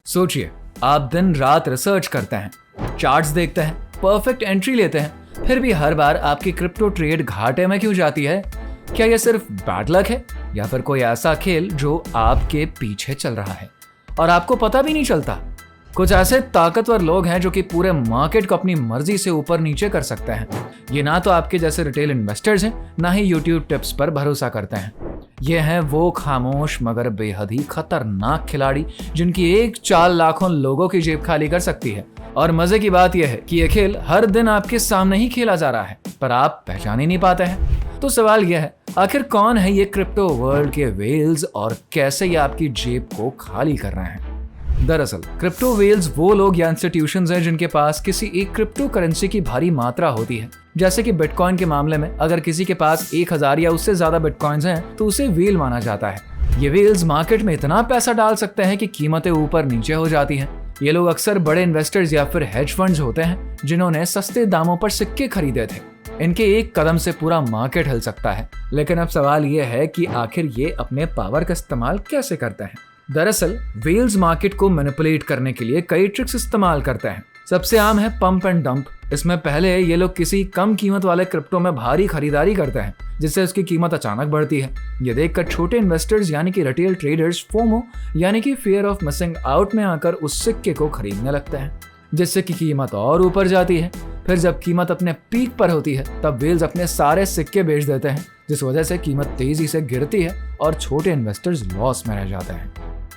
सोचिए, आप दिन रात रिसर्च करते हैं, चार्ट्स देखते हैं, परफेक्ट एंट्री लेते हैं, फिर भी हर बार आपकी क्रिप्टो ट्रेड घाटे में क्यों जाती है? क्या यह सिर्फ बैड लक है या फिर कोई ऐसा खेल जो आपके पीछे चल रहा है और आपको पता भी नहीं चलता? कुछ ऐसे ताकतवर लोग हैं जो कि पूरे मार्केट को अपनी मर्जी से ऊपर नीचे कर सकते हैं। ये ना तो आपके जैसे रिटेल इन्वेस्टर्स हैं, ना ही यूट्यूब टिप्स पर भरोसा करते हैं। ये हैं वो खामोश मगर बेहद ही खतरनाक खिलाड़ी जिनकी एक चाल लाखों लोगों की जेब खाली कर सकती है। और मजे की बात यह है कि यह खेल हर दिन आपके सामने ही खेला जा रहा है, पर आप पहचान ही नहीं पाते हैं। तो सवाल यह है, आखिर कौन है ये क्रिप्टो वर्ल्ड के वेल्स और कैसे ये आपकी जेब को खाली कर रहे हैं? दरअसल क्रिप्टो वेल्स वो लोग या इंस्टीट्यूशंस हैं जिनके पास किसी एक क्रिप्टो करेंसी की भारी मात्रा होती है। जैसे कि बिटकॉइन के मामले में अगर किसी के पास 1000 या उससे ज्यादा बिटकॉइंस हैं तो उसे वेल माना जाता है। ये वेल्स मार्केट में इतना पैसा डाल सकते हैं कि कीमतें ऊपर नीचे हो जाती हैं। ये लोग अक्सर बड़े इन्वेस्टर्स या फिर हेज फंड्स होते हैं जिन्होंने सस्ते दामों पर सिक्के खरीदे थे। इनके एक कदम से पूरा मार्केट हिल सकता है। लेकिन अब सवाल ये है कि आखिर ये अपने पावर का इस्तेमाल कैसे करते हैं? दरअसल वेल्स मार्केट को मैनिपुलेट करने के लिए कई ट्रिक्स इस्तेमाल करते हैं। सबसे आम है पंप एंड डंप। इसमें पहले ये लोग किसी कम कीमत वाले क्रिप्टो में भारी खरीदारी करते हैं जिससे उसकी कीमत अचानक बढ़ती है। ये देखकर छोटे इन्वेस्टर्स यानी कि रिटेल ट्रेडर्स फोमो यानी कि फियर ऑफ मिसिंग आउट में आकर उस सिक्के को खरीदने लगते हैं, जिससे कि कीमत और ऊपर जाती है। फिर जब कीमत अपने पीक पर होती है तब वेल्स अपने सारे सिक्के बेच देते हैं, जिस वजह से कीमत तेजी से गिरती है और छोटे इन्वेस्टर्स लॉस में रह जाते हैं।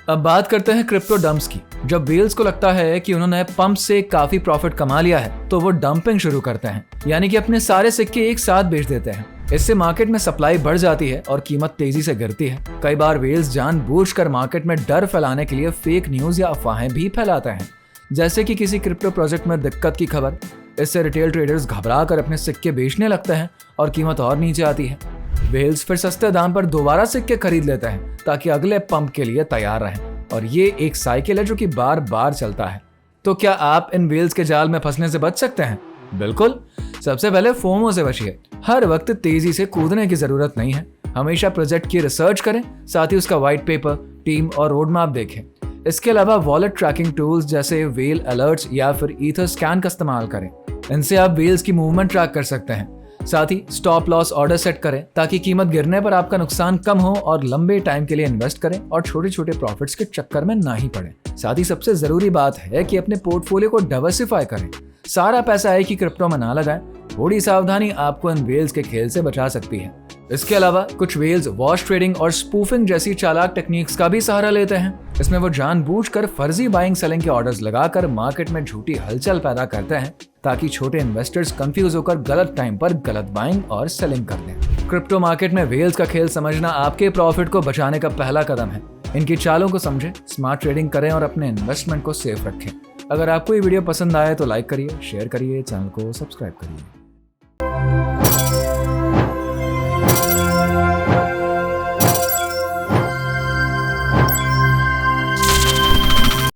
अब बात करते हैं क्रिप्टो डंप्स की। जब वेल्स को लगता है कि उन्होंने पंप से काफी प्रॉफिट कमा लिया है तो वो डंपिंग शुरू करते हैं, यानी कि अपने सारे सिक्के एक साथ बेच देते हैं। इससे मार्केट में सप्लाई बढ़ जाती है और कीमत तेजी से गिरती है। कई बार वेल्स जानबूझकर मार्केट में डर फैलाने के लिए फेक न्यूज या अफवाहें भी फैलाते हैं, जैसे कि किसी क्रिप्टो प्रोजेक्ट में दिक्कत की खबर। इससे रिटेल ट्रेडर्स घबरा कर अपने सिक्के बेचने लगते हैं और कीमत और नीचे आती है। वेल्स फिर सस्ते दाम पर दोबारा सिक्के खरीद लेते हैं ताकि अगले पंप के लिए तैयार रहें, और ये एक साइकिल है जो कि बार बार चलता है। तो क्या आप इन वेल्स के जाल में फंसने से बच सकते हैं? बिल्कुल। सबसे पहले फोमो से बचिए। हर वक्त तेजी से कूदने की जरूरत नहीं है। हमेशा प्रोजेक्ट की रिसर्च करें, साथ ही उसका व्हाइट पेपर, टीम और रोड मैप देखें। इसके अलावा वॉलेट ट्रैकिंग टूल्स जैसे वेल अलर्ट्स या फिर ईथर स्कैन का इस्तेमाल करें। इनसे आप वेल्स की मूवमेंट ट्रैक कर सकते हैं। साथ ही स्टॉप लॉस ऑर्डर सेट करें ताकि कीमत गिरने पर आपका नुकसान कम हो, और लंबे टाइम के लिए इन्वेस्ट करें और छोटे छोटे प्रॉफिट्स के चक्कर में ना ही पड़े। साथ ही सबसे जरूरी बात है कि अपने पोर्टफोलियो को डाइवर्सिफाई करें। सारा पैसा एक ही क्रिप्टो में ना लगाएं। थोड़ी सावधानी आपको इन वेल्स के खेल से बचा सकती है। इसके अलावा कुछ वेल्स वॉश ट्रेडिंग और स्पूफिंग जैसी चालाक टेक्निक्स का भी सहारा लेते हैं। इसमें वो जानबूझकर फर्जी बाइंग सेलिंग के ऑर्डर्स लगाकर मार्केट में झूठी हलचल पैदा करते हैं ताकि छोटे इन्वेस्टर्स कंफ्यूज होकर गलत टाइम पर गलत बाइंग और सेलिंग कर दें। क्रिप्टो मार्केट में वेल्स का खेल समझना आपके प्रॉफिट को बचाने का पहला कदम है। इनकी चालों को समझें, स्मार्ट ट्रेडिंग करें और अपने इन्वेस्टमेंट को सेफ रखें। अगर आपको ये वीडियो पसंद आए तो लाइक करिए, शेयर करिए, चैनल को सब्सक्राइब करिए।